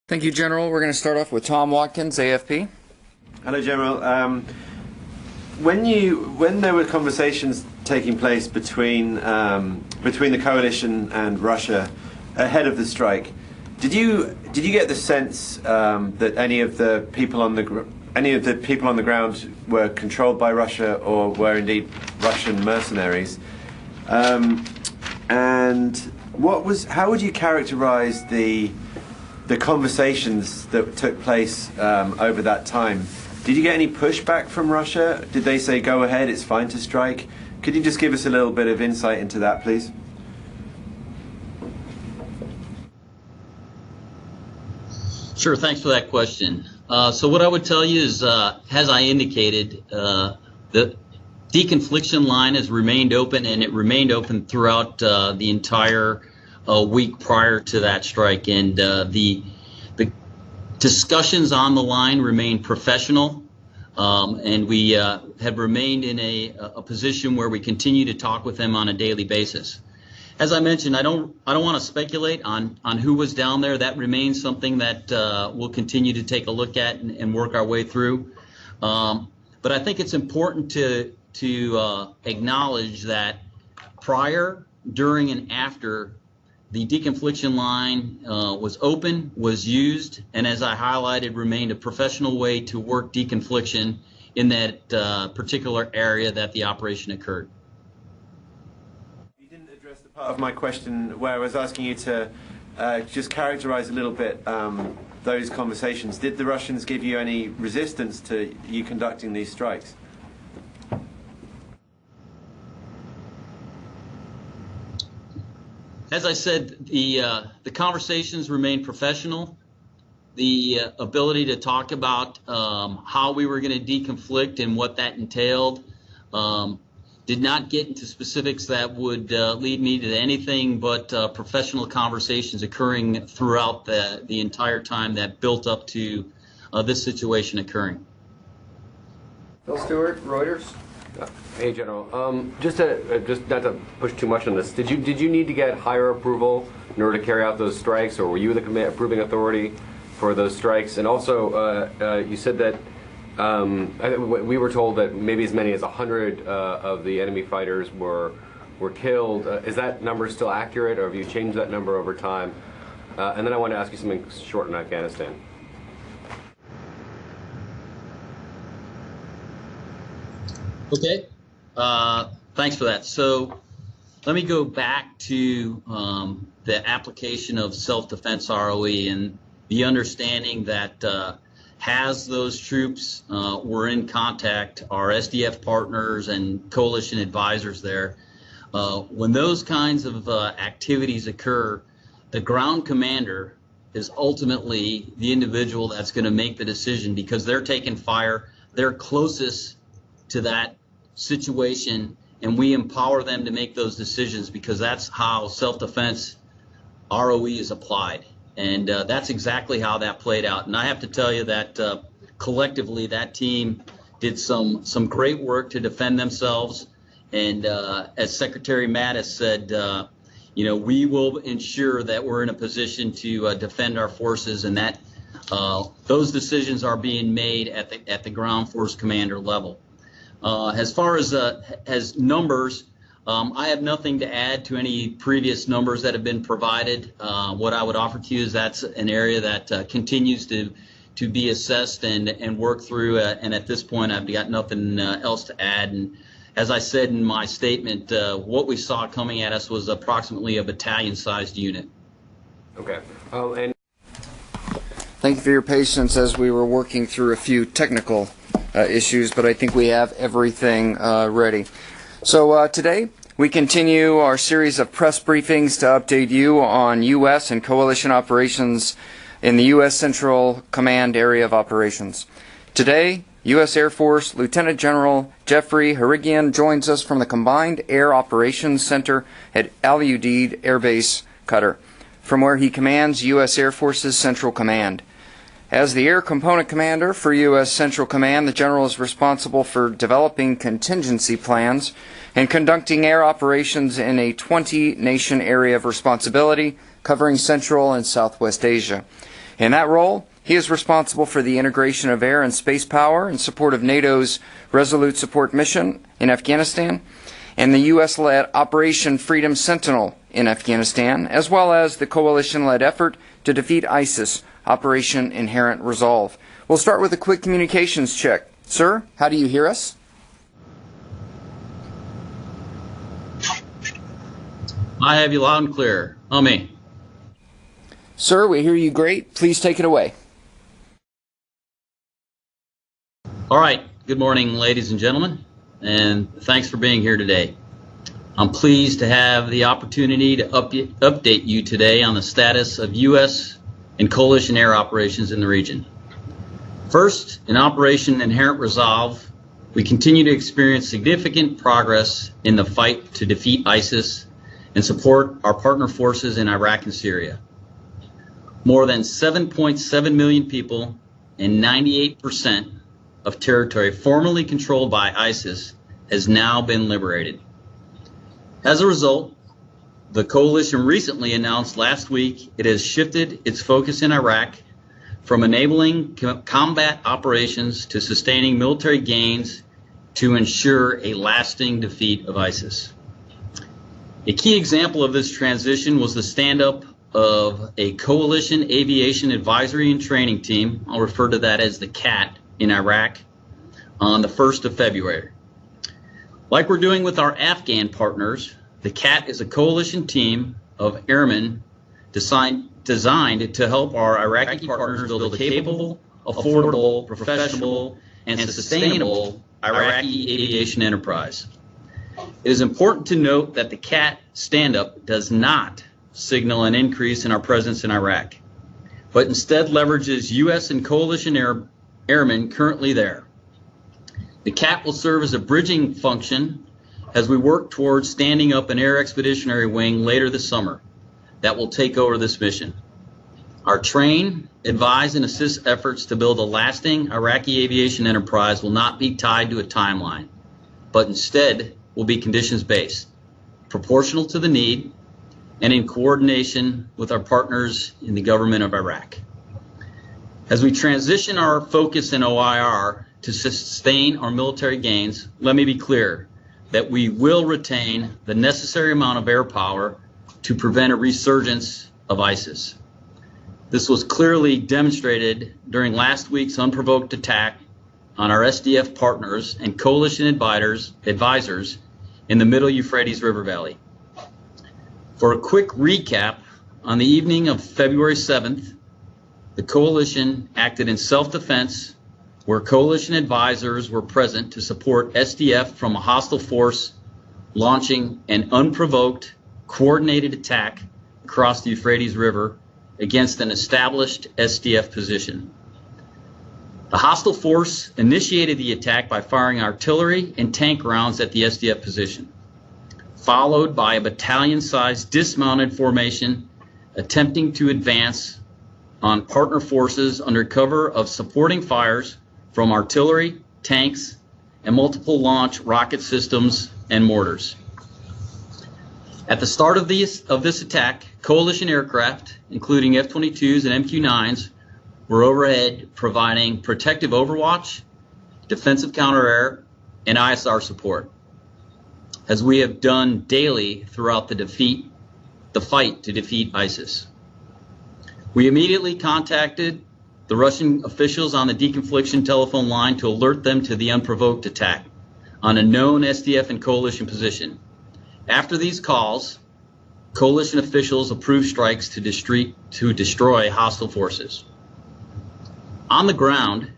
Thank you, General. We're going to start off with Tom Watkins, AFP. Hello, General. When there were conversations taking place between the coalition and Russia ahead of the strike, did you get the sense that any of the people on the ground were controlled by Russia or were indeed Russian mercenaries? And how would you characterize the conversations that took place over that time? Did you get any pushback from Russia? Did they say, go ahead, it's fine to strike? Could you just give us a little bit of insight into that, please? Sure, thanks for that question. So what I would tell you is, as I indicated, the deconfliction line has remained open, and it remained open throughout the entire week prior to that strike, and the discussions on the line remain professional, and we have remained in a position where we continue to talk with them on a daily basis. As I mentioned, I don't want to speculate on who was down there. That remains something that we'll continue to take a look at and work our way through. But I think it's important to acknowledge that prior, during, and after the deconfliction line was open, was used, and as I highlighted, remained a professional way to work deconfliction in that particular area that the operation occurred. You didn't address the part of my question where I was asking you to just characterize a little bit those conversations. Did the Russians give you any resistance to you conducting these strikes? As I said, the conversations remained professional. The ability to talk about how we were going to deconflict and what that entailed did not get into specifics that would lead me to anything but professional conversations occurring throughout the entire time that built up to this situation occurring. Bill Stewart, Reuters. Hey, General. Just not to push too much on this. Did you need to get higher approval in order to carry out those strikes, or were you the approving authority for those strikes? And also, you said that we were told that maybe as many as 100 of the enemy fighters were killed. Is that number still accurate, or have you changed that number over time? And then I want to ask you something short on Afghanistan. Okay, thanks for that. So let me go back to the application of self-defense ROE and the understanding that as those troops were in contact, our SDF partners and coalition advisors there, when those kinds of activities occur, the ground commander is ultimately the individual that's going to make the decision, because they're taking fire, they're closest to that situation, and we empower them to make those decisions, because that's how self-defense ROE is applied. And that's exactly how that played out. And I have to tell you that collectively that team did some great work to defend themselves. And as Secretary Mattis said, we will ensure that we're in a position to defend our forces, and that those decisions are being made at the ground force commander level. As far as numbers, I have nothing to add to any previous numbers that have been provided. What I would offer to you is that's an area that continues to be assessed and worked through. And at this point, I've got nothing else to add. And as I said in my statement, what we saw coming at us was approximately a battalion-sized unit. Okay. Thank you for your patience as we were working through a few technical issues, but I think we have everything ready. So today we continue our series of press briefings to update you on U.S. and coalition operations in the U.S. Central Command Area of Operations. Today, U.S. Air Force Lieutenant General Jeffrey Harrigian joins us from the Combined Air Operations Center at Al Udeid Air Base, Qatar, from where he commands U.S. Air Force's Central Command. As the Air Component Commander for U.S. Central Command, the General is responsible for developing contingency plans and conducting air operations in a 20-nation area of responsibility covering Central and Southwest Asia. In that role, he is responsible for the integration of air and space power in support of NATO's Resolute Support Mission in Afghanistan and the U.S.-led Operation Freedom Sentinel in Afghanistan, as well as the coalition-led effort to defeat ISIS, Operation Inherent Resolve. We'll start with a quick communications check. Sir, how do you hear us? I have you loud and clear. Me. Sir, we hear you great. Please take it away. All right. Good morning, ladies and gentlemen, and thanks for being here today. I'm pleased to have the opportunity to update you today on the status of U.S. and coalition air operations in the region. First, in Operation Inherent Resolve, we continue to experience significant progress in the fight to defeat ISIS and support our partner forces in Iraq and Syria. More than 7.7 million people and 98% of territory formerly controlled by ISIS has now been liberated. As a result, the coalition recently announced last week it has shifted its focus in Iraq from enabling combat operations to sustaining military gains to ensure a lasting defeat of ISIS. A key example of this transition was the stand-up of a Coalition Aviation Advisory and Training Team, I'll refer to that as the CAT, in Iraq on the 1st of February. Like we're doing with our Afghan partners, the CAT is a coalition team of airmen designed to help our Iraqi partners build a capable, affordable, professional, and sustainable Iraqi aviation enterprise. It is important to note that the CAT stand-up does not signal an increase in our presence in Iraq, but instead leverages U.S. and coalition airmen currently there. The CAT will serve as a bridging function as we work towards standing up an air expeditionary wing later this summer that will take over this mission. Our train, advise, and assist efforts to build a lasting Iraqi aviation enterprise will not be tied to a timeline, but instead will be conditions-based, proportional to the need, and in coordination with our partners in the government of Iraq. As we transition our focus in OIR to sustain our military gains, let me be clear that we will retain the necessary amount of air power to prevent a resurgence of ISIS. This was clearly demonstrated during last week's unprovoked attack on our SDF partners and coalition advisors in the Middle Euphrates River Valley. For a quick recap, on the evening of February 7th, the coalition acted in self-defense where coalition advisors were present to support SDF from a hostile force launching an unprovoked, coordinated attack across the Euphrates River against an established SDF position. The hostile force initiated the attack by firing artillery and tank rounds at the SDF position, followed by a battalion-sized dismounted formation attempting to advance on partner forces under cover of supporting fires from artillery, tanks, and multiple launch rocket systems and mortars. At the start of this attack, coalition aircraft, including F-22s and MQ-9s, were overhead providing protective overwatch, defensive counter-air, and ISR support, as we have done daily throughout the fight to defeat ISIS. We immediately contacted the Russian officials on the deconfliction telephone line to alert them to the unprovoked attack on a known SDF and coalition position. After these calls, coalition officials approved strikes to destroy hostile forces. On the ground,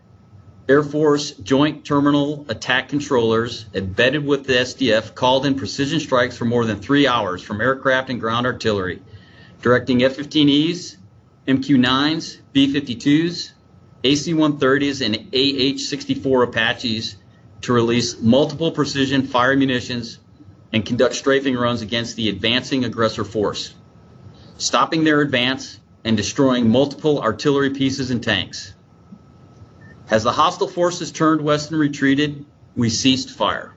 Air Force Joint Terminal Attack Controllers embedded with the SDF called in precision strikes for more than 3 hours from aircraft and ground artillery, directing F-15Es, MQ-9s, B-52s, AC-130s, and AH-64 Apaches to release multiple precision fire munitions and conduct strafing runs against the advancing aggressor force, stopping their advance and destroying multiple artillery pieces and tanks. As the hostile forces turned west and retreated, we ceased fire.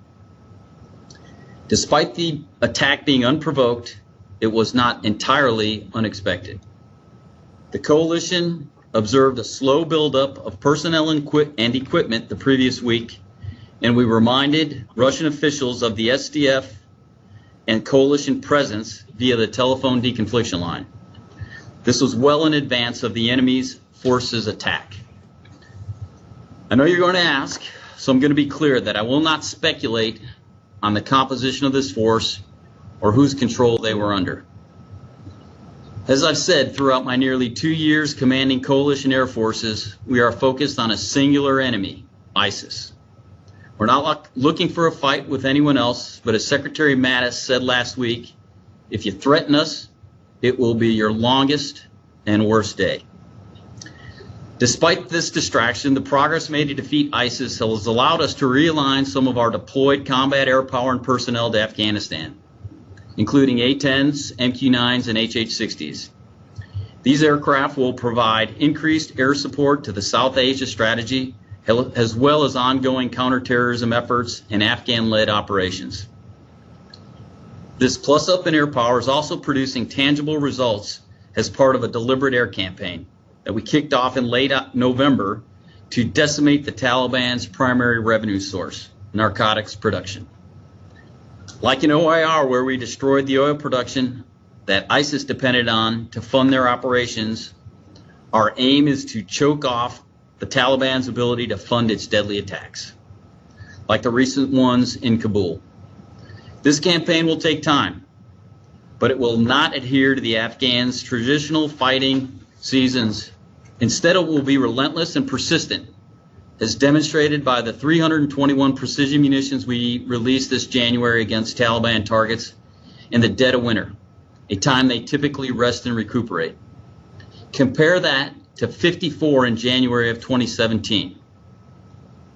Despite the attack being unprovoked, it was not entirely unexpected. The coalition observed a slow buildup of personnel and equipment the previous week, and we reminded Russian officials of the SDF and coalition presence via the telephone deconfliction line. This was well in advance of the enemy's forces' attack. I know you're going to ask, so I'm going to be clear that I will not speculate on the composition of this force or whose control they were under. As I've said throughout my nearly 2 years commanding coalition air forces, we are focused on a singular enemy, ISIS. We're not looking for a fight with anyone else, but as Secretary Mattis said last week, if you threaten us, it will be your longest and worst day. Despite this distraction, the progress made to defeat ISIS has allowed us to realign some of our deployed combat air power and personnel to Afghanistan, including A-10s, MQ-9s, and HH-60s. These aircraft will provide increased air support to the South Asia strategy, as well as ongoing counterterrorism efforts and Afghan-led operations. This plus-up in air power is also producing tangible results as part of a deliberate air campaign that we kicked off in late November to decimate the Taliban's primary revenue source, narcotics production. Like in OIR, where we destroyed the oil production that ISIS depended on to fund their operations, our aim is to choke off the Taliban's ability to fund its deadly attacks, like the recent ones in Kabul. This campaign will take time, but it will not adhere to the Afghans' traditional fighting seasons. Instead, it will be relentless and persistent, as demonstrated by the 321 precision munitions we released this January against Taliban targets in the dead of winter, a time they typically rest and recuperate. Compare that to 54 in January of 2017.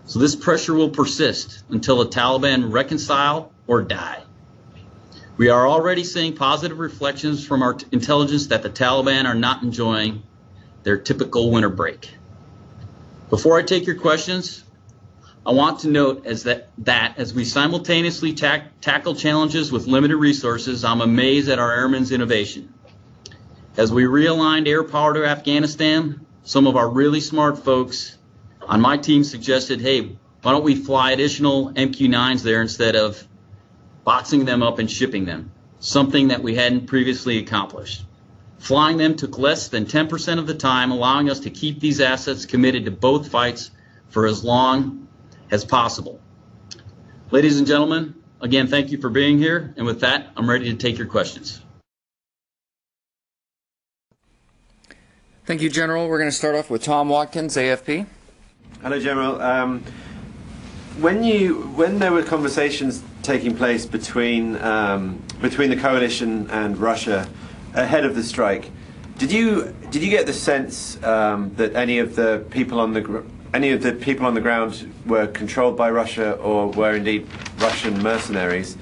So this pressure will persist until the Taliban reconcile or die. We are already seeing positive reflections from our intelligence that the Taliban are not enjoying their typical winter break. Before I take your questions, I want to note that as we simultaneously tackle challenges with limited resources, I'm amazed at our airmen's innovation. As we realigned air power to Afghanistan, some of our really smart folks on my team suggested, hey, why don't we fly additional MQ-9s there instead of boxing them up and shipping them, something that we hadn't previously accomplished. Flying them took less than 10% of the time, allowing us to keep these assets committed to both fights for as long as possible. Ladies and gentlemen, again, thank you for being here. And with that, I'm ready to take your questions. Thank you, General. We're going to start off with Tom Watkins, AFP. Hello, General. When there were conversations taking place between the coalition and Russia ahead of the strike, did you get the sense that any of the people on the ground were controlled by Russia or were indeed Russian mercenaries?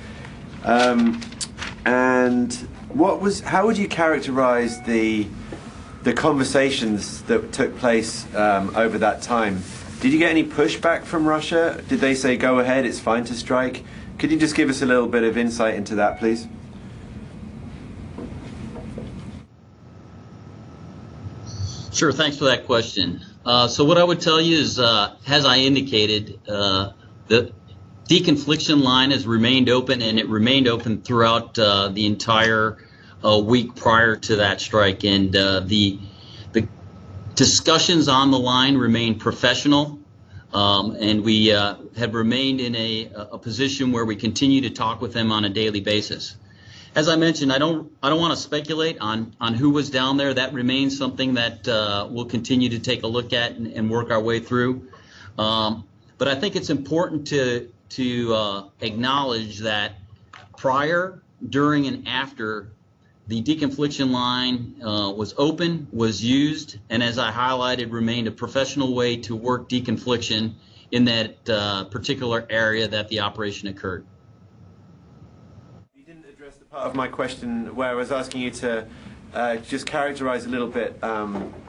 And how would you characterize the conversations that took place over that time? Did you get any pushback from Russia? Did they say, go ahead, it's fine to strike? Could you just give us a little bit of insight into that, please? Sure, thanks for that question. So what I would tell you is, as I indicated, the deconfliction line has remained open, and it remained open throughout the entire week prior to that strike. And the discussions on the line remain professional, and we have remained in a position where we continue to talk with them on a daily basis. As I mentioned, I don't want to speculate on who was down there. That remains something that we'll continue to take a look at and work our way through. But I think it's important to acknowledge that prior, during, and after the deconfliction line was open, was used, and as I highlighted, remained a professional way to work deconfliction in that particular area that the operation occurred. You didn't address the part of my question where I was asking you to just characterize a little bit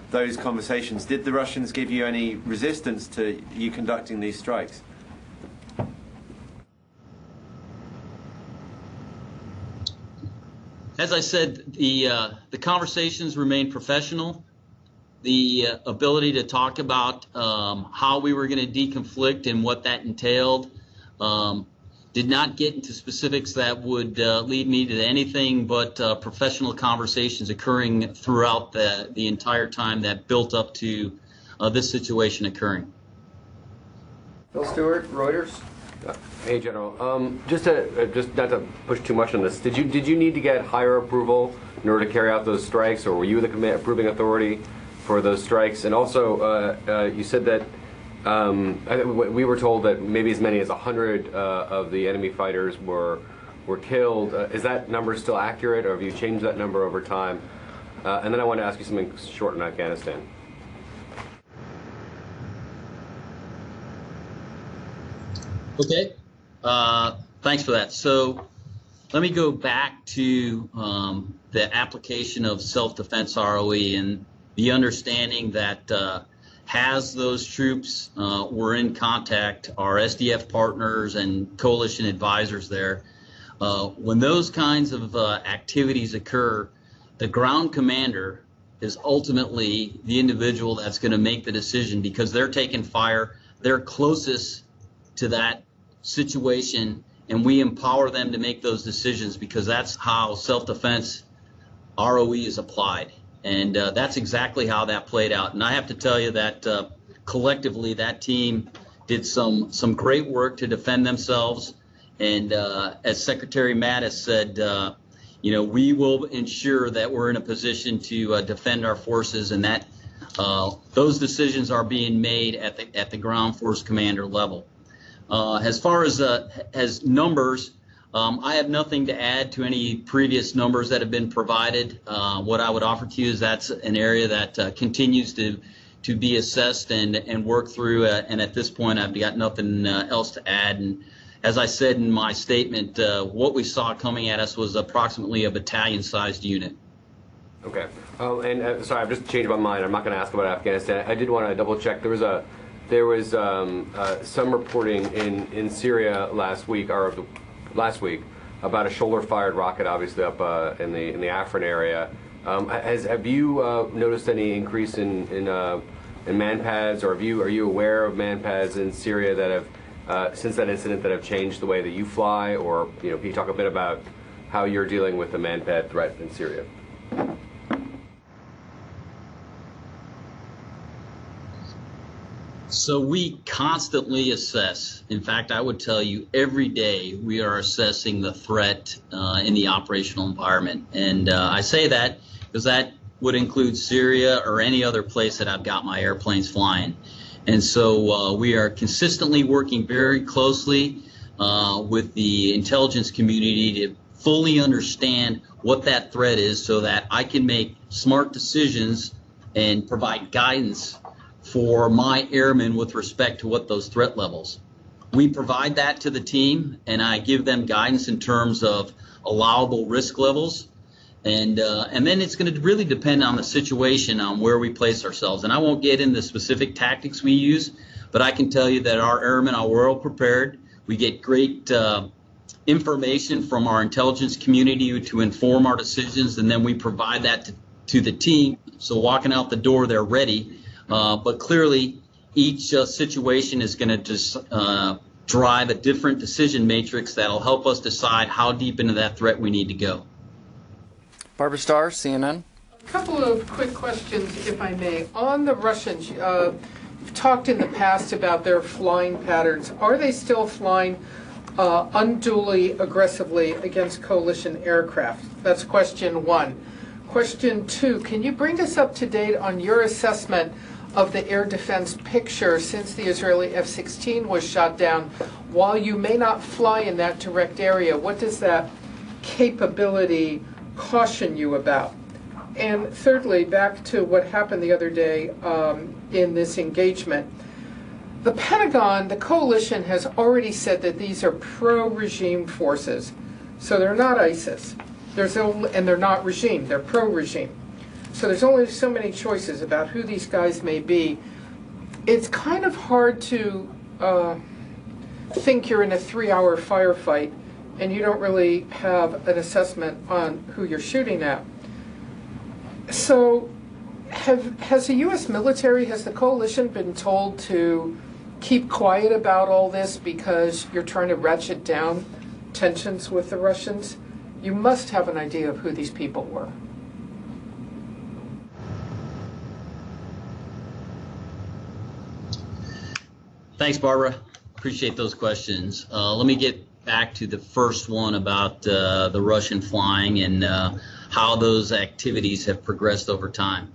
those conversations. Did the Russians give you any resistance to you conducting these strikes? As I said, the conversations remain professional. the ability to talk about how we were going to deconflict and what that entailed. Did not get into specifics that would lead me to anything but professional conversations occurring throughout the entire time that built up to this situation occurring. Bill Stewart, Reuters. Hey, General. Just not to push too much on this. Did you need to get higher approval in order to carry out those strikes, or were you the approving authority for those strikes? And also, you said that we were told that maybe as many as 100 of the enemy fighters were killed. Is that number still accurate, or have you changed that number over time? And then I want to ask you something short on Afghanistan. Okay, thanks for that. So let me go back to the application of self-defense ROE and the understanding that as those troops were in contact, our SDF partners and coalition advisors there, when those kinds of activities occur, the ground commander is ultimately the individual that's going to make the decision, because they're taking fire, they're closest to that situation, and we empower them to make those decisions, because that's how self-defense ROE is applied. And that's exactly how that played out. And I have to tell you that collectively that team did some great work to defend themselves. And as Secretary Mattis said, we will ensure that we're in a position to defend our forces, and that those decisions are being made at the ground force commander level. As far as numbers, I have nothing to add to any previous numbers that have been provided. What I would offer to you is that's an area that continues to be assessed and worked through. And at this point, I've got nothing else to add. And as I said in my statement, what we saw coming at us was approximately a battalion-sized unit. Okay. Sorry, I've just changed my mind. I'm not going to ask about Afghanistan. I did want to double check. There was some reporting in Syria last week about a shoulder-fired rocket, obviously up in the Afrin area. Have you noticed any increase in man pads, or are you aware of man pads in Syria that have since that incident that have changed the way that you fly, or can you talk a bit about how you're dealing with the man pad threat in Syria? So we constantly assess. In fact, I would tell you every day we are assessing the threat in the operational environment. And I say that because that would include Syria or any other place that I've got my airplanes flying. And so we are consistently working very closely with the intelligence community to fully understand what that threat is, so that I can make smart decisions and provide guidance for my airmen with respect to what those threat levels. We provide that to the team, and I give them guidance in terms of allowable risk levels. And then it's going to really depend on the situation, on where we place ourselves. And I won't get into specific tactics we use, but I can tell you that our airmen are well prepared. We get great information from our intelligence community to inform our decisions, and then we provide that to the team. So walking out the door, they're ready. But clearly, each situation is going to just drive a different decision matrix that'll help us decide how deep into that threat we need to go. Barbara Starr, CNN. A couple of quick questions, if I may. On the Russians, you've talked in the past about their flying patterns. Are they still flying unduly aggressively against coalition aircraft? That's question one. Question two, can you bring us up to date on your assessment of the air defense picture since the Israeli F-16 was shot down? While you may not fly in that direct area, what does that capability caution you about? And thirdly, back to what happened the other day in this engagement. The Pentagon, the coalition, has already said that these are pro-regime forces. So they're not ISIS. And they're not regime, they're pro-regime. So there's only so many choices about who these guys may be. It's kind of hard to think you're in a 3-hour firefight and you don't really have an assessment on who you're shooting at. So Has the U.S. military, has the coalition been told to keep quiet about all this because you're trying to ratchet down tensions with the Russians? You must have an idea of who these people were. Thanks, Barbara. Appreciate those questions. Let me get back to the first one about the Russian flying and how those activities have progressed over time.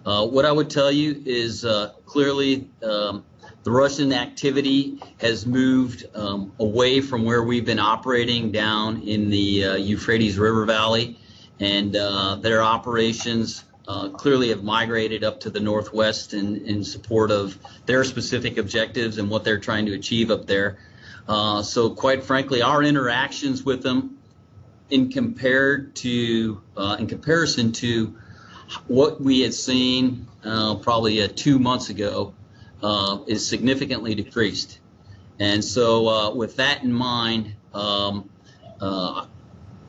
What I would tell you is clearly the Russian activity has moved away from where we've been operating down in the Euphrates River Valley, and their operations clearly have migrated up to the northwest in support of their specific objectives and what they're trying to achieve up there. So quite frankly, our interactions with them in comparison to what we had seen probably 2 months ago is significantly decreased. And so with that in mind,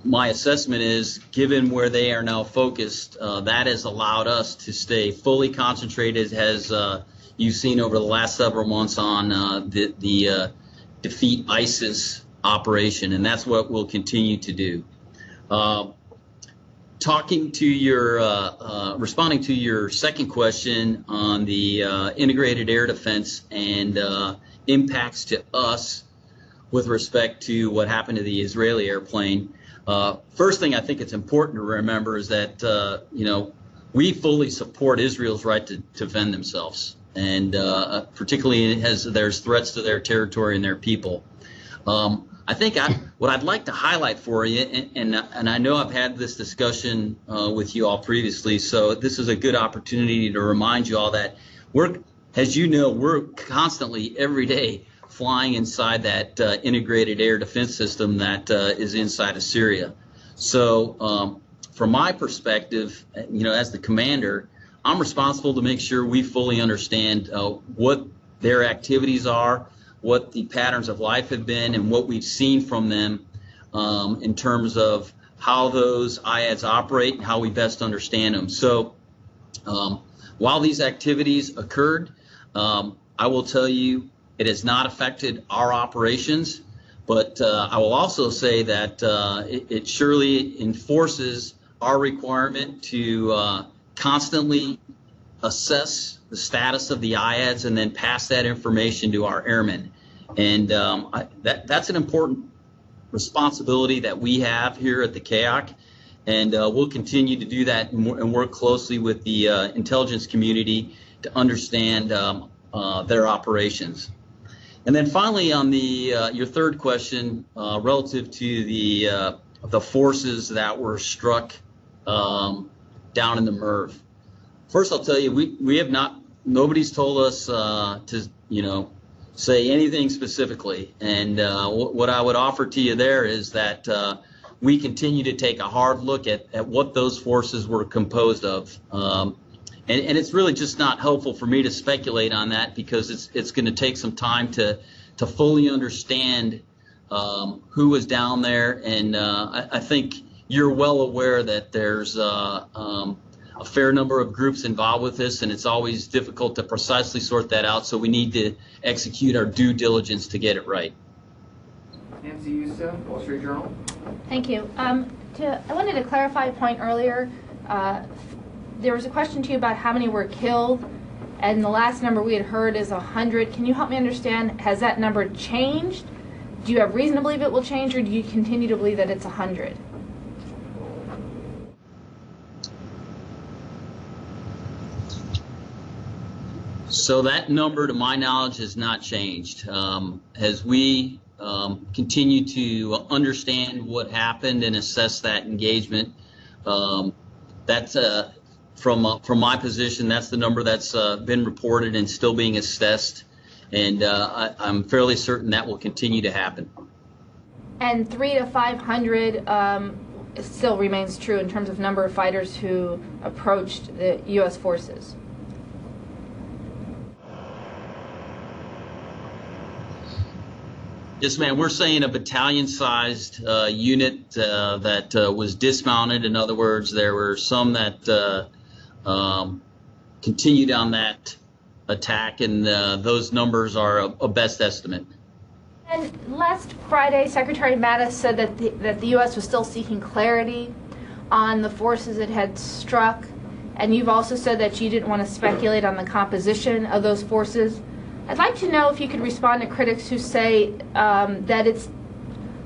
my assessment is, given where they are now focused, that has allowed us to stay fully concentrated, as you've seen over the last several months, on the defeat ISIS operation, and that's what we'll continue to do. Responding to your second question on the integrated air defense and impacts to us with respect to what happened to the Israeli airplane. First thing I think it's important to remember is that we fully support Israel's right to defend themselves, and particularly as there's threats to their territory and their people. I think what I'd like to highlight for you, and I know I've had this discussion with you all previously, so this is a good opportunity to remind you all that as you know, we're constantly every day flying inside that integrated air defense system that is inside of Syria. So from my perspective, as the commander, I'm responsible to make sure we fully understand what their activities are, what the patterns of life have been, and what we've seen from them in terms of how those IADs operate and how we best understand them. So while these activities occurred, I will tell you it has not affected our operations, but I will also say that it surely enforces our requirement to constantly assess the status of the IADs and then pass that information to our airmen. And that's an important responsibility that we have here at the CAOC, and we'll continue to do that and work closely with the intelligence community to understand their operations. And then finally, on your third question relative to the forces that were struck down in the MERV. First, I'll tell you, we have not. Nobody's told us to say anything specifically. And what I would offer to you there is that we continue to take a hard look at what those forces were composed of. And it's really just not helpful for me to speculate on that, because it's going to take some time to fully understand who was down there. And I think you're well aware that there's a fair number of groups involved with this, and it's always difficult to precisely sort that out. So we need to execute our due diligence to get it right. Nancy Yusa, Wall Street Journal. Thank you. I wanted to clarify a point earlier. There was a question to you about how many were killed, and the last number we had heard is 100. Can you help me understand, has that number changed? Do you have reason to believe it will change, or do you continue to believe that it's 100? So that number, to my knowledge, has not changed. As we continue to understand what happened and assess that engagement, that's from my position, that's the number that's been reported and still being assessed, and I'm fairly certain that will continue to happen. And 300 to 500 still remains true in terms of number of fighters who approached the U.S. forces. Yes, ma'am. We're saying a battalion-sized unit that was dismounted. In other words, there were some that continued on that attack, and those numbers are a best estimate. And last Friday, Secretary Mattis said that the U.S. was still seeking clarity on the forces it had struck, and you've also said that you didn't want to speculate on the composition of those forces. I'd like to know if you could respond to critics who say that it's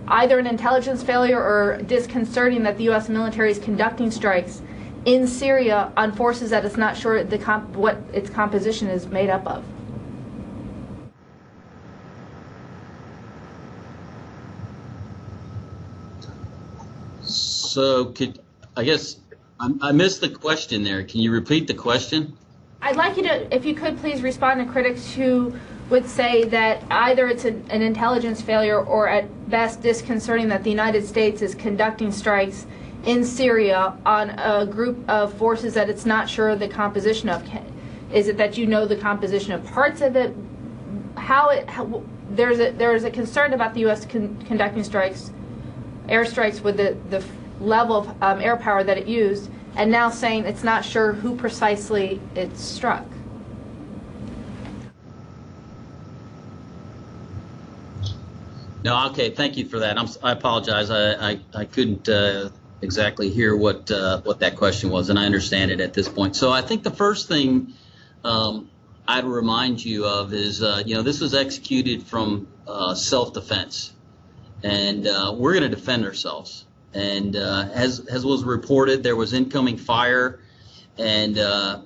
either an intelligence failure or disconcerting that the U.S. military is conducting strikes in Syria on forces that it's not sure what its composition is made up of. So I guess I missed the question there. Can you repeat the question? I'd like you to, if you could, please respond to critics who would say that either it's an intelligence failure or at best disconcerting that the United States is conducting strikes in Syria on a group of forces that it's not sure the composition of. Is it that you know the composition of parts of it? There's a concern about the U.S. conducting airstrikes with the level of air power that it used, and now saying it's not sure who precisely it struck. No, okay, thank you for that. I apologize. I couldn't exactly hear what that question was, and I understand it at this point. So I think the first thing I'd remind you of is, this was executed from self-defense, and we're going to defend ourselves. And as was reported, there was incoming fire, and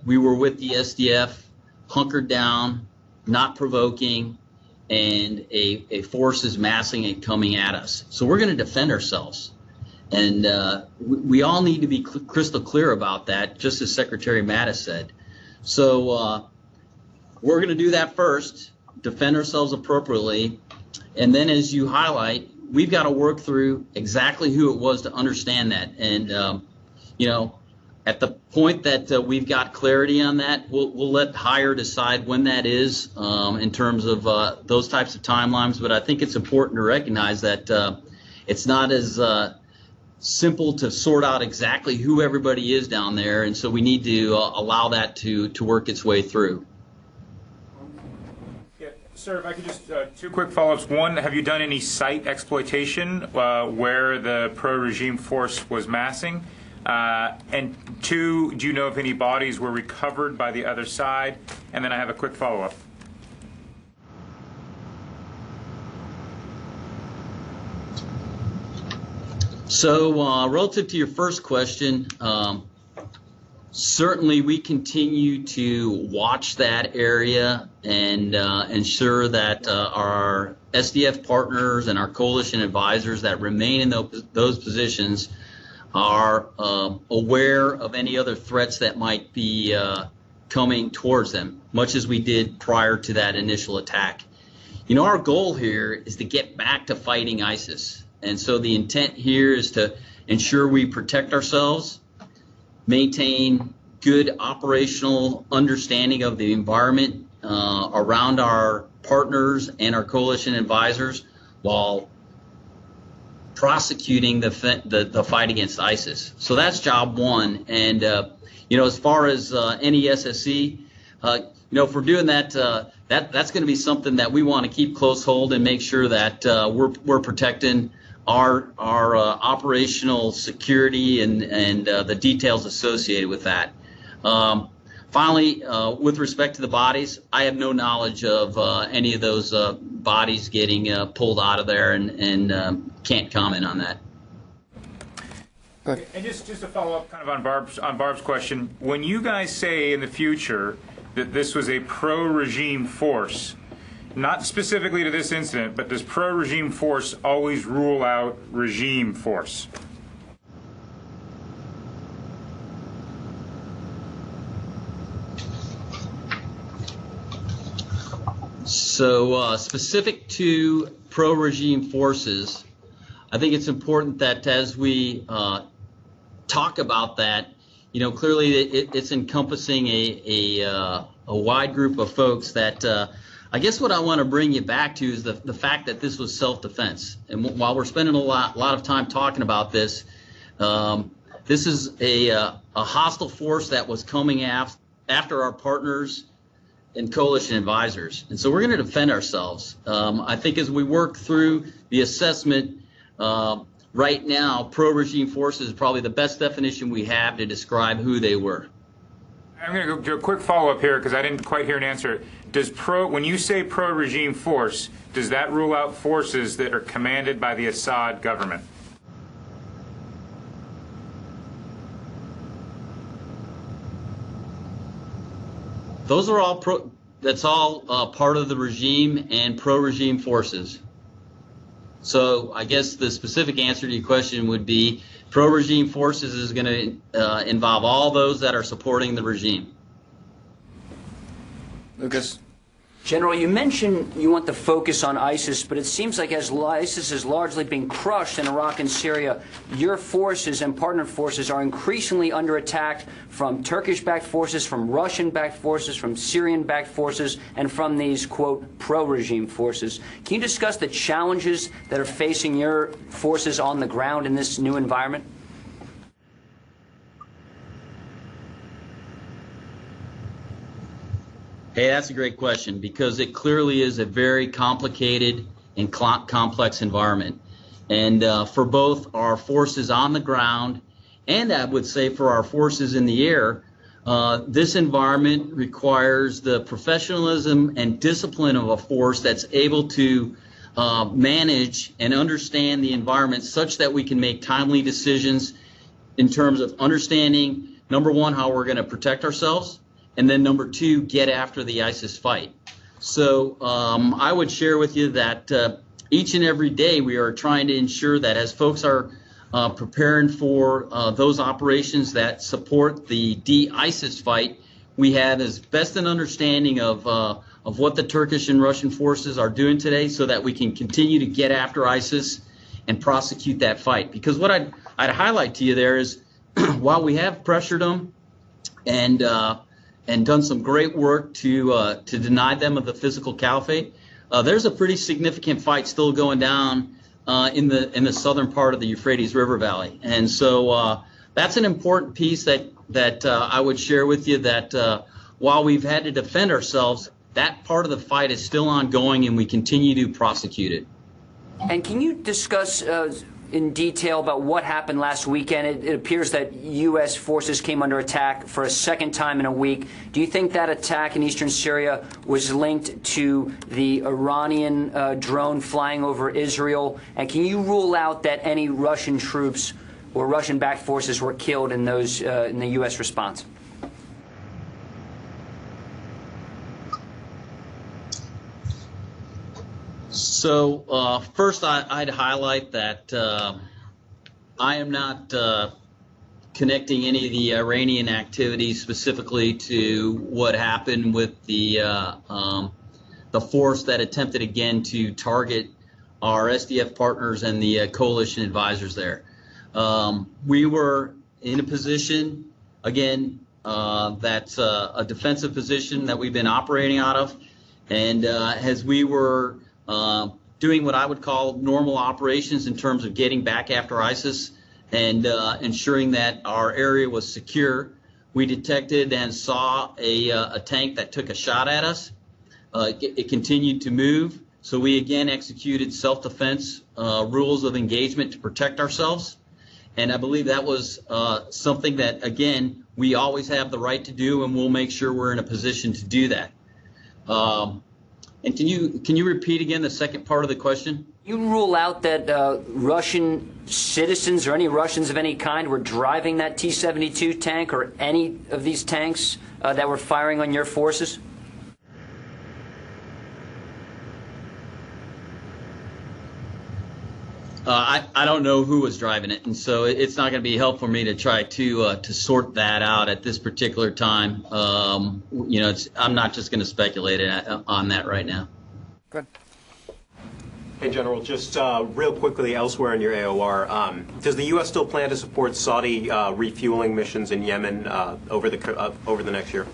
we were with the SDF, hunkered down, not provoking, and a force is massing and coming at us. So we're going to defend ourselves. And we all need to be crystal clear about that, just as Secretary Mattis said. So we're going to do that first, defend ourselves appropriately, and then as you highlight, we've got to work through exactly who it was to understand that. And, at the point that we've got clarity on that, we'll let higher decide when that is in terms of those types of timelines. But I think it's important to recognize that it's not as simple to sort out exactly who everybody is down there. And so we need to allow that to work its way through. Sir, if I could just, two quick follow-ups. One, have you done any site exploitation where the pro-regime force was massing? And two, do you know if any bodies were recovered by the other side? And then I have a quick follow-up. So relative to your first question, certainly we continue to watch that area and ensure that our SDF partners and our coalition advisors that remain in those positions are aware of any other threats that might be coming towards them, much as we did prior to that initial attack. Our goal here is to get back to fighting ISIS. And so the intent here is to ensure we protect ourselves, maintain good operational understanding of the environment around our partners and our coalition advisors while prosecuting the fight against ISIS. So that's job one. And, as far as NESSC, if we're doing that, that's going to be something that we want to keep close hold and make sure that we're protecting our operational security and the details associated with that. Finally, with respect to the bodies, I have no knowledge of any of those bodies getting pulled out of there and can't comment on that. And just to follow up kind of on Barb's question, when you guys say in the future that this was a pro-regime force, not specifically to this incident, but does pro-regime force always rule out regime force? So specific to pro-regime forces, I think it's important that as we talk about that, clearly it's encompassing a wide group of folks that I guess what I want to bring you back to is the fact that this was self-defense. And while we're spending a lot of time talking about this, this is a hostile force that was coming after our partners and coalition advisors. And so we're going to defend ourselves. I think as we work through the assessment, right now, pro-regime forces is probably the best definition we have to describe who they were. I'm going to do a quick follow-up here because I didn't quite hear an answer. When you say pro-regime force, does that rule out forces that are commanded by the Assad government? Those are all that's all part of the regime and pro-regime forces. So I guess the specific answer to your question would be pro-regime forces is going to involve all those that are supporting the regime. Lucas? General, you mentioned you want the focus on ISIS, but it seems like as ISIS is largely being crushed in Iraq and Syria, your forces and partner forces are increasingly under attack from Turkish-backed forces, from Russian-backed forces, from Syrian-backed forces, and from these, quote, pro-regime forces. Can you discuss the challenges that are facing your forces on the ground in this new environment? Hey, that's a great question because it clearly is a very complicated and complex environment. And for both our forces on the ground and I would say for our forces in the air, this environment requires the professionalism and discipline of a force that's able to manage and understand the environment such that we can make timely decisions in terms of understanding, number one, how we're going to protect ourselves, and then number two, get after the ISIS fight. So I would share with you that each and every day we are trying to ensure that as folks are preparing for those operations that support the de-ISIS fight, we have as best an understanding of what the Turkish and Russian forces are doing today so that we can continue to get after ISIS and prosecute that fight. Because what I'd highlight to you there is while we have pressured them and done some great work to deny them of the physical caliphate, there's a pretty significant fight still going down in the southern part of the Euphrates River Valley, and so that's an important piece that I would share with you. That while we've had to defend ourselves, that part of the fight is still ongoing, and we continue to prosecute it. And can you discuss in detail about what happened last weekend? It appears that U.S. forces came under attack for a second time in a week. Do you think that attack in eastern Syria was linked to the Iranian drone flying over Israel? And can you rule out that any Russian troops or Russian-backed forces were killed in those in the U.S. response? So first, I'd highlight that I am not connecting any of the Iranian activities specifically to what happened with the force that attempted again to target our SDF partners and the coalition advisors there. We were in a position, again, that's a defensive position that we've been operating out of, and as we were doing what I would call normal operations in terms of getting back after ISIS and ensuring that our area was secure, we detected and saw a tank that took a shot at us. It continued to move, so we again executed self-defense rules of engagement to protect ourselves. And I believe that was something that, again, we always have the right to do, and we'll make sure we're in a position to do that. And can you repeat again the second part of the question? You rule out that Russian citizens or any Russians of any kind were driving that T-72 tank or any of these tanks that were firing on your forces? I don't know who was driving it, and so it's not going to be helpful for me to try to sort that out at this particular time. You know, I'm not just going to speculate on that right now. Good. Hey, General, just real quickly, elsewhere in your AOR, does the U.S. still plan to support Saudi refueling missions in Yemen over the next year?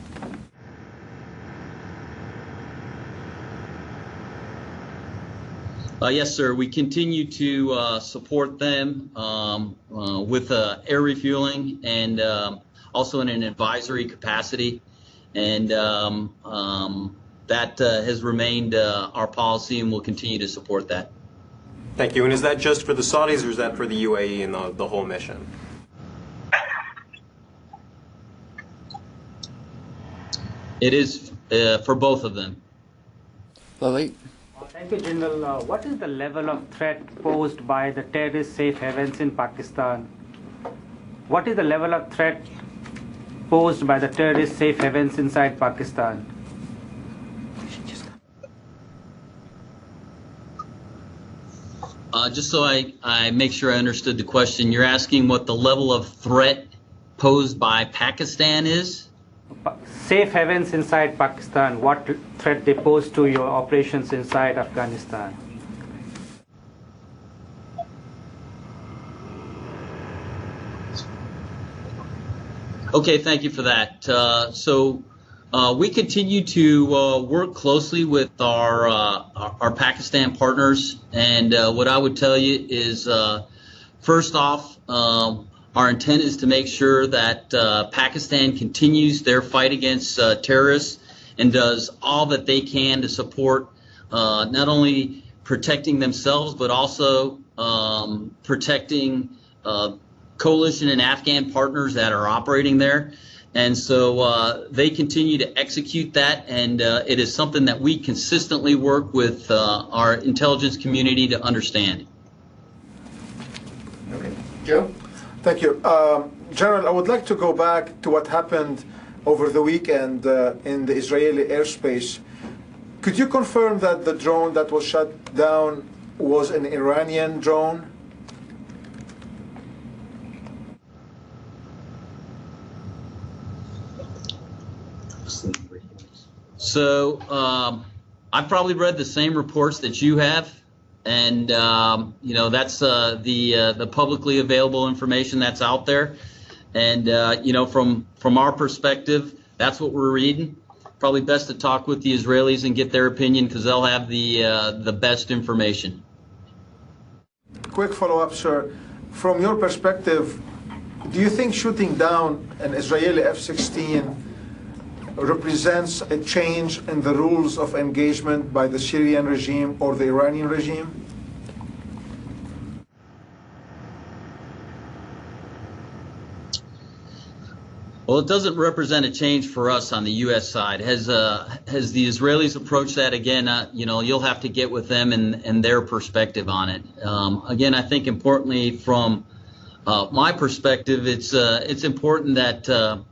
Yes, sir. We continue to support them with air refueling and also in an advisory capacity. and that has remained our policy, and we'll continue to support that. Thank you. And is that just for the Saudis, or is that for the UAE and the whole mission? It is for both of them. Lily? Thank you, General. What is the level of threat posed by the terrorist safe havens in Pakistan? What is the level of threat posed by the terrorist safe havens inside Pakistan? Just so I make sure I understood the question, you're asking what the level of threat posed by Pakistan is? Safe havens inside Pakistan, what threat they pose to your operations inside Afghanistan? Okay, thank you for that. We continue to work closely with our Pakistan partners, and what I would tell you is, first off, our intent is to make sure that Pakistan continues their fight against terrorists and does all that they can to support not only protecting themselves but also protecting coalition and Afghan partners that are operating there. And so they continue to execute that, and it is something that we consistently work with our intelligence community to understand. Okay. Joe? Thank you. General, I would like to go back to what happened over the weekend in the Israeli airspace. Could you confirm that the drone that was shot down was an Iranian drone? So I've probably read the same reports that you have, and that's the publicly available information that's out there. And from our perspective, that's what we're reading. Probably best to talk with the Israelis and get their opinion, because they'll have the best information. Quick follow-up, sir. From your perspective, do you think shooting down an Israeli F-16 represents a change in the rules of engagement by the Syrian regime or the Iranian regime? Well, it doesn't represent a change for us on the U.S. side. Has the Israelis approached that again? You'll have to get with them and their perspective on it. Again, I think importantly from my perspective, it's important that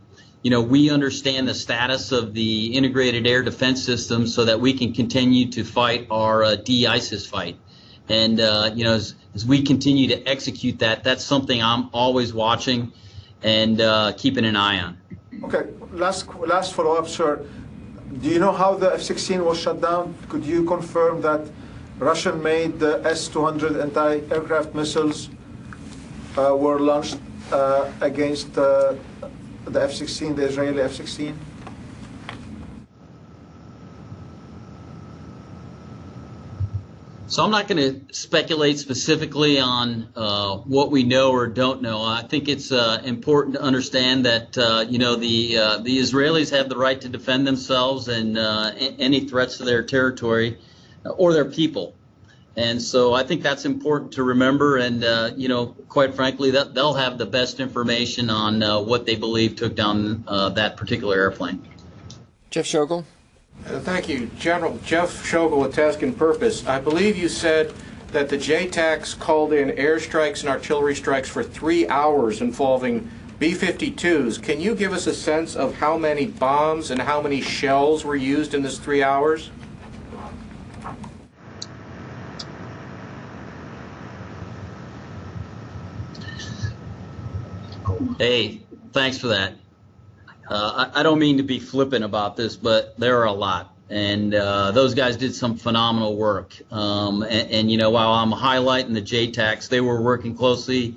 we understand the status of the integrated air defense system so that we can continue to fight our de-ISIS fight. And as we continue to execute that, that's something I'm always watching and keeping an eye on. Okay, last follow-up, sir. Do you know how the F-16 was shut down? Could you confirm that Russian-made S-200 anti-aircraft missiles were launched against the F-16, the Israeli F-16? So I'm not going to speculate specifically on what we know or don't know. I think it's important to understand that the Israelis have the right to defend themselves and any threats to their territory or their people. And so I think that's important to remember, and quite frankly, that they'll have the best information on what they believe took down that particular airplane. Jeff Shogel? Thank you. General Jeff Shogel with Task and Purpose. I believe you said that the JTACs called in airstrikes and artillery strikes for 3 hours involving B-52s. Can you give us a sense of how many bombs and how many shells were used in this 3 hours? Hey, thanks for that. I don't mean to be flippant about this, but there are a lot. And those guys did some phenomenal work. While I'm highlighting the JTACs, they were working closely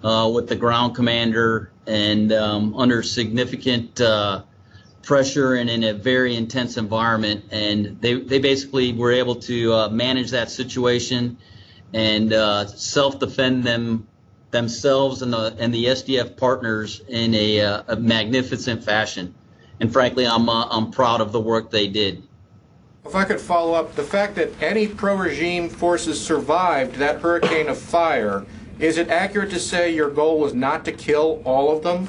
with the ground commander and under significant pressure and in a very intense environment. And they basically were able to manage that situation and self-defend themselves and the SDF partners in a magnificent fashion. and frankly, I'm proud of the work they did. If I could follow up, the fact that any pro-regime forces survived that hurricane of fire, is it accurate to say your goal was not to kill all of them?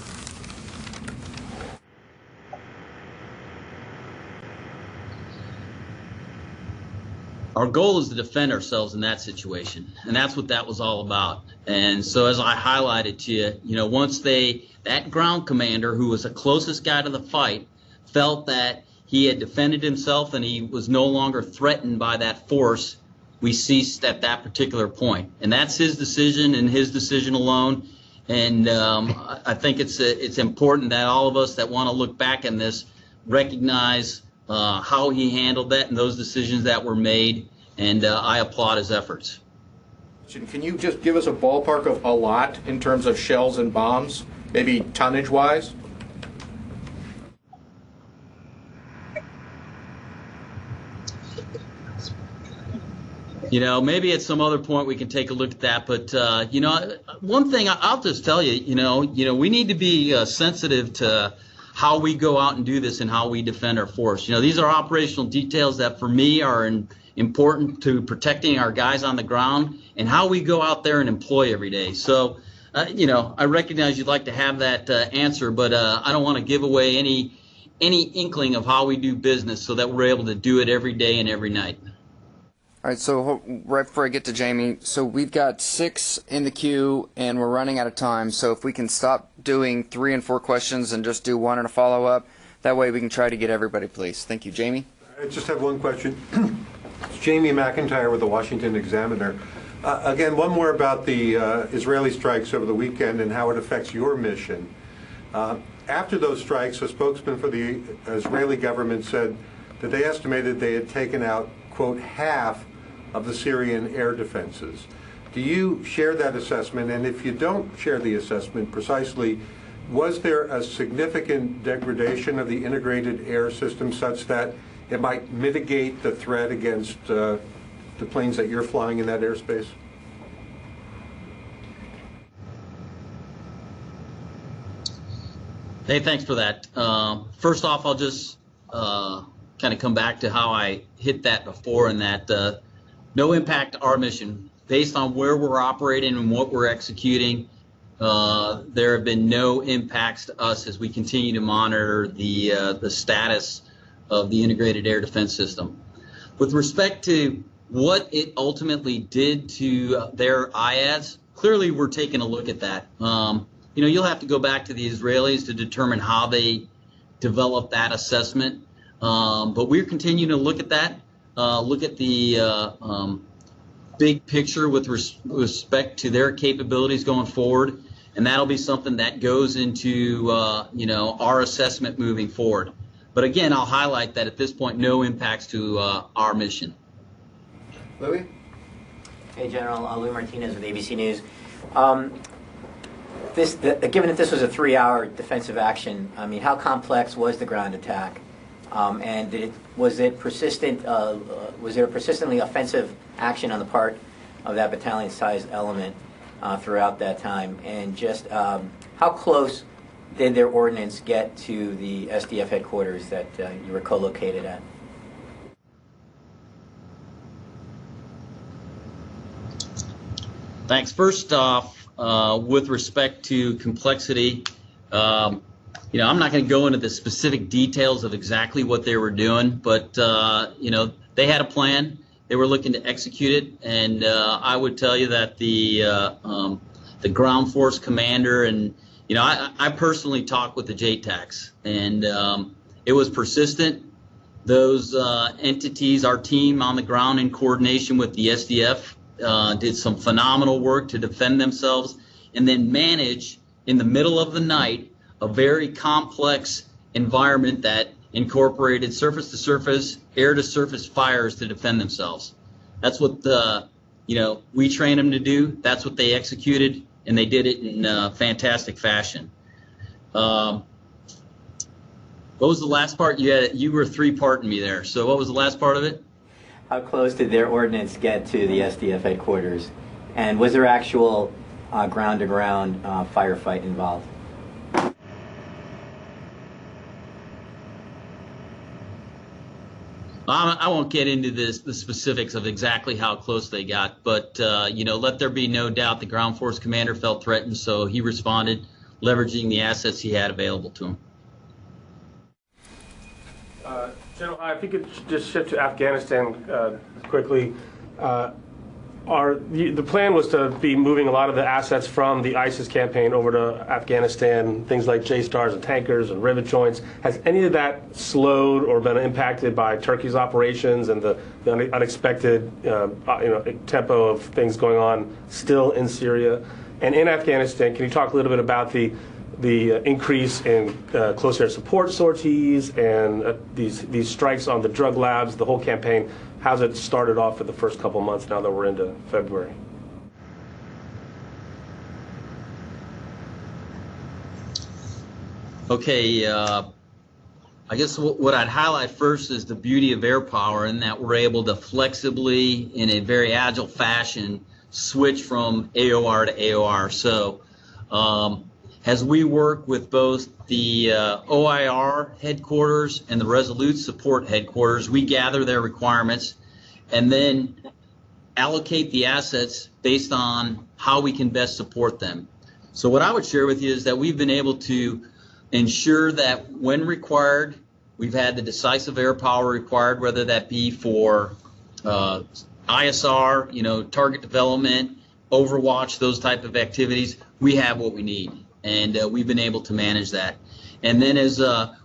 Our goal is to defend ourselves in that situation, and that's what that was all about. And so as I highlighted to you, once that ground commander, who was the closest guy to the fight, felt that he had defended himself and he was no longer threatened by that force, we ceased at that particular point. And that's his decision and his decision alone. And I think it's important that all of us that want to look back on this recognize how he handled that and those decisions that were made, and I applaud his efforts. Can you just give us a ballpark of a lot in terms of shells and bombs, maybe tonnage-wise? Maybe at some other point we can take a look at that. But, one thing I'll just tell you, we need to be sensitive to how we go out and do this and how we defend our force. These are operational details that for me are important to protecting our guys on the ground and how we go out there and employ every day. So, I recognize you'd like to have that answer, but I don't want to give away any inkling of how we do business so that we're able to do it every day and every night. All right, so right before I get to Jamie, so we've got 6 in the queue, and we're running out of time. So if we can stop doing 3 and 4 questions and just do 1 and a follow-up, that way we can try to get everybody, please. Thank you. Jamie? I just have one question. It's Jamie McIntyre with the Washington Examiner. Again, one more about the Israeli strikes over the weekend and how it affects your mission. After those strikes, a spokesman for the Israeli government said that they estimated they had taken out, quote, half of the Syrian air defenses. Do you share that assessment? And if you don't share the assessment precisely, was there a significant degradation of the integrated air system such that it might mitigate the threat against the planes that you're flying in that airspace? Hey, thanks for that. First off, I'll just kind of come back to how I hit that before, and that no impact to our mission. Based on where we're operating and what we're executing, there have been no impacts to us as we continue to monitor the status of the integrated air defense system. With respect to what it ultimately did to their IADs, clearly we're taking a look at that. You'll have to go back to the Israelis to determine how they developed that assessment. But we're continuing to look at that, look at the big picture with respect to their capabilities going forward, and that'll be something that goes into our assessment moving forward. But again, I'll highlight that at this point, no impacts to our mission. Louis? Hey, General. Lou Martinez with ABC News. Given that this was a 3-hour defensive action, I mean, how complex was the ground attack? And was there a persistently offensive action on the part of that battalion-sized element throughout that time? And just how close did their ordnance get to the SDF headquarters that you were co-located at? Thanks. First off, with respect to complexity, I'm not going to go into the specific details of exactly what they were doing, but they had a plan. They were looking to execute it, and I would tell you that the ground force commander and I personally talked with the JTACs, and it was persistent. Those entities, our team on the ground in coordination with the SDF, did some phenomenal work to defend themselves and then manage in the middle of the night a very complex environment that incorporated surface-to-surface, air-to-surface fires to defend themselves. That's what we trained them to do. That's what they executed, and they did it in fantastic fashion. What was the last part? You were three-parting me there. So what was the last part of it? How close did their ordnance get to the SDF headquarters? And was there actual ground-to-ground firefight involved? I won't get into the specifics of exactly how close they got, but let there be no doubt the ground force commander felt threatened, so he responded, leveraging the assets he had available to him. General, if you could just shift to Afghanistan quickly. The plan was to be moving a lot of the assets from the ISIS campaign over to Afghanistan, things like J-stars and tankers and rivet joints. Has any of that slowed or been impacted by Turkey's operations and the unexpected tempo of things going on still in Syria? And in Afghanistan, can you talk a little bit about the increase in close air support sorties and these strikes on the drug labs, the whole campaign? How's it started off for the first couple of months now that we're into February? Okay, I guess what I'd highlight first is the beauty of air power in that we're able to flexibly, in a very agile fashion, switch from AOR to AOR. So as we work with both the OIR headquarters and the Resolute Support headquarters, we gather their requirements and then allocate the assets based on how we can best support them. So what I would share with you is that we've been able to ensure that when required, we've had the decisive air power required, whether that be for ISR, target development, overwatch, those type of activities. We have what we need. And we've been able to manage that. And then as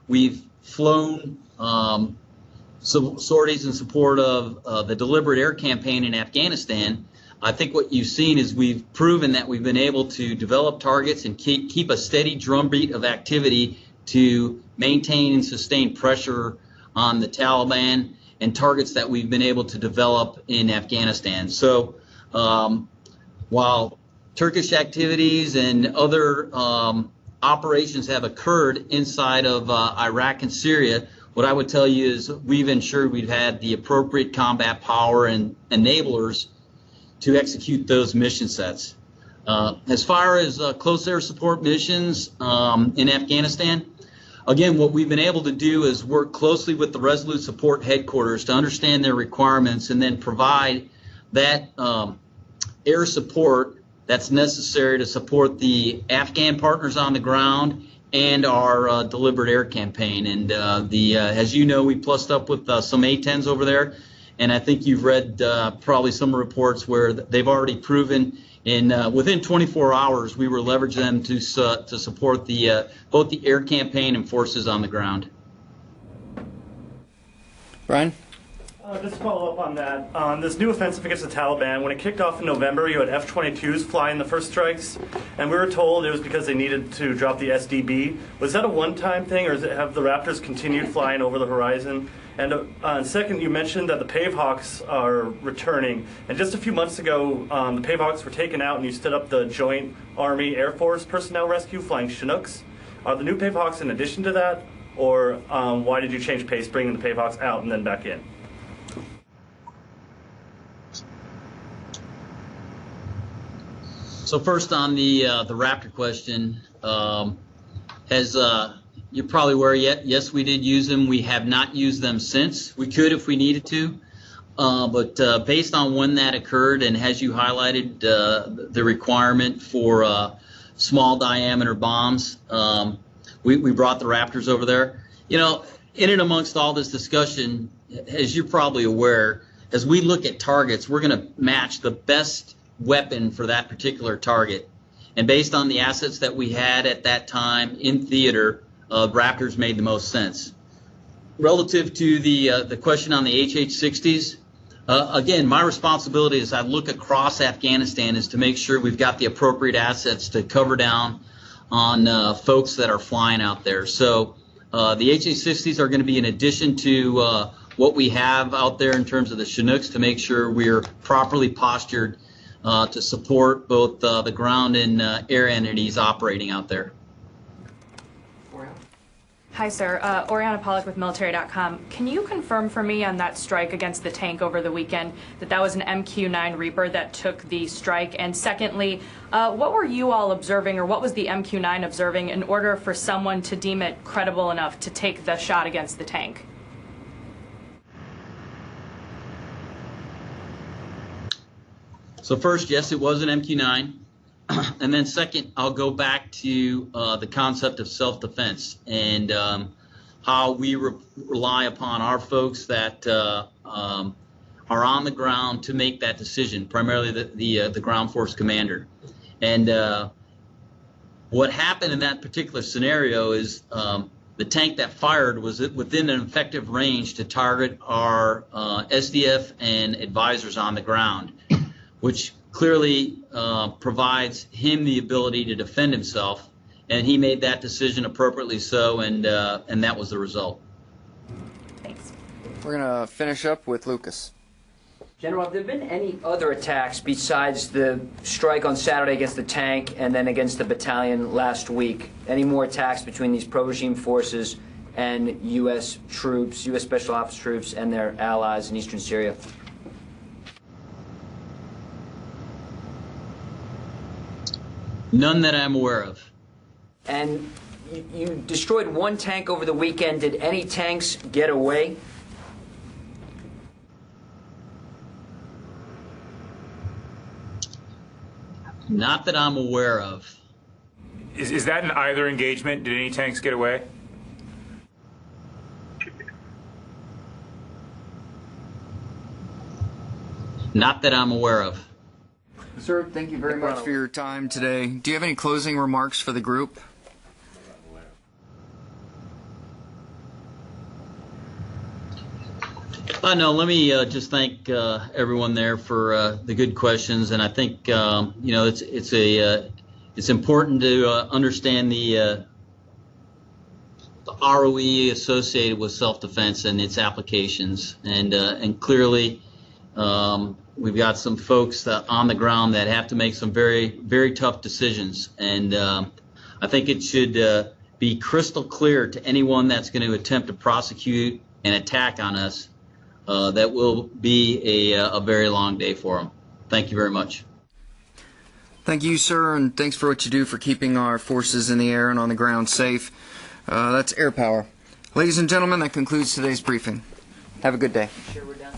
we've flown sorties in support of the deliberate air campaign in Afghanistan, I think what you've seen is we've proven that we've been able to develop targets and keep a steady drumbeat of activity to maintain and sustain pressure on the Taliban and targets that we've been able to develop in Afghanistan. So while Turkish activities and other operations have occurred inside of Iraq and Syria, what I would tell you is we've ensured we've had the appropriate combat power and enablers to execute those mission sets. As far as close air support missions in Afghanistan, again, what we've been able to do is work closely with the Resolute Support headquarters to understand their requirements and then provide that air support that's necessary to support the Afghan partners on the ground and our deliberate air campaign. And as you know, we plussed up with some A-10s over there, and I think you've read probably some reports where they've already proven within 24 hours we were leveraging them to support both the air campaign and forces on the ground. Brian? Just to follow up on that, on this new offensive against the Taliban, when it kicked off in November, you had F-22s flying the first strikes, and we were told it was because they needed to drop the SDB. Was that a one-time thing, or have the Raptors continued flying over the horizon? And second, you mentioned that the Pavehawks are returning, and just a few months ago, the Pavehawks were taken out, and you stood up the Joint Army-Air Force personnel rescue flying Chinooks. Are the new Pavehawks in addition to that, or why did you change pace, bringing the Pavehawks out and then back in? So first on the Raptor question, as you're probably aware yet, yes, we did use them. We have not used them since. We could if we needed to, but based on when that occurred and as you highlighted the requirement for small diameter bombs, we brought the Raptors over there. In and amongst all this discussion, as you're probably aware, as we look at targets, we're going to match the best weapon for that particular target. And based on the assets that we had at that time in theater, Raptors made the most sense. Relative to the question on the HH-60s, again, my responsibility as I look across Afghanistan is to make sure we've got the appropriate assets to cover down on folks that are flying out there. So the HH-60s are going to be in addition to what we have out there in terms of the Chinooks to make sure we're properly postured to support both the ground and air entities operating out there. Hi, sir. Oriana Pollock with military.com. Can you confirm for me on that strike against the tank over the weekend that was an MQ-9 Reaper that took the strike? And secondly, what were you all observing, or what was the MQ-9 observing in order for someone to deem it credible enough to take the shot against the tank? So first, yes, it was an MQ-9. And then second, I'll go back to the concept of self-defense and how we rely upon our folks that are on the ground to make that decision, primarily the ground force commander. And what happened in that particular scenario is the tank that fired was within an effective range to target our SDF and advisors on the ground, which clearly provides him the ability to defend himself, and he made that decision appropriately so, and that was the result. Thanks. We're going to finish up with Lucas. General, have there been any other attacks besides the strike on Saturday against the tank and then against the battalion last week? Any more attacks between these pro-regime forces and U.S. troops, U.S. Special Ops troops, and their allies in eastern Syria? None that I'm aware of. And you destroyed one tank over the weekend. Did any tanks get away? Not that I'm aware of. Is that in either engagement? Did any tanks get away? Not that I'm aware of. Sir, thank you very much for your time today. Do you have any closing remarks for the group? No, let me just thank everyone there for the good questions, and I think it's important to understand the ROE associated with self-defense and its applications, and clearly we've got some folks on the ground that have to make some very, very tough decisions, and I think it should be crystal clear to anyone that's going to attempt to prosecute an attack on us that will be a very long day for them. Thank you very much. Thank you, sir, and thanks for what you do for keeping our forces in the air and on the ground safe. That's Air Power. Ladies and gentlemen, that concludes today's briefing. Have a good day. Sure we're done.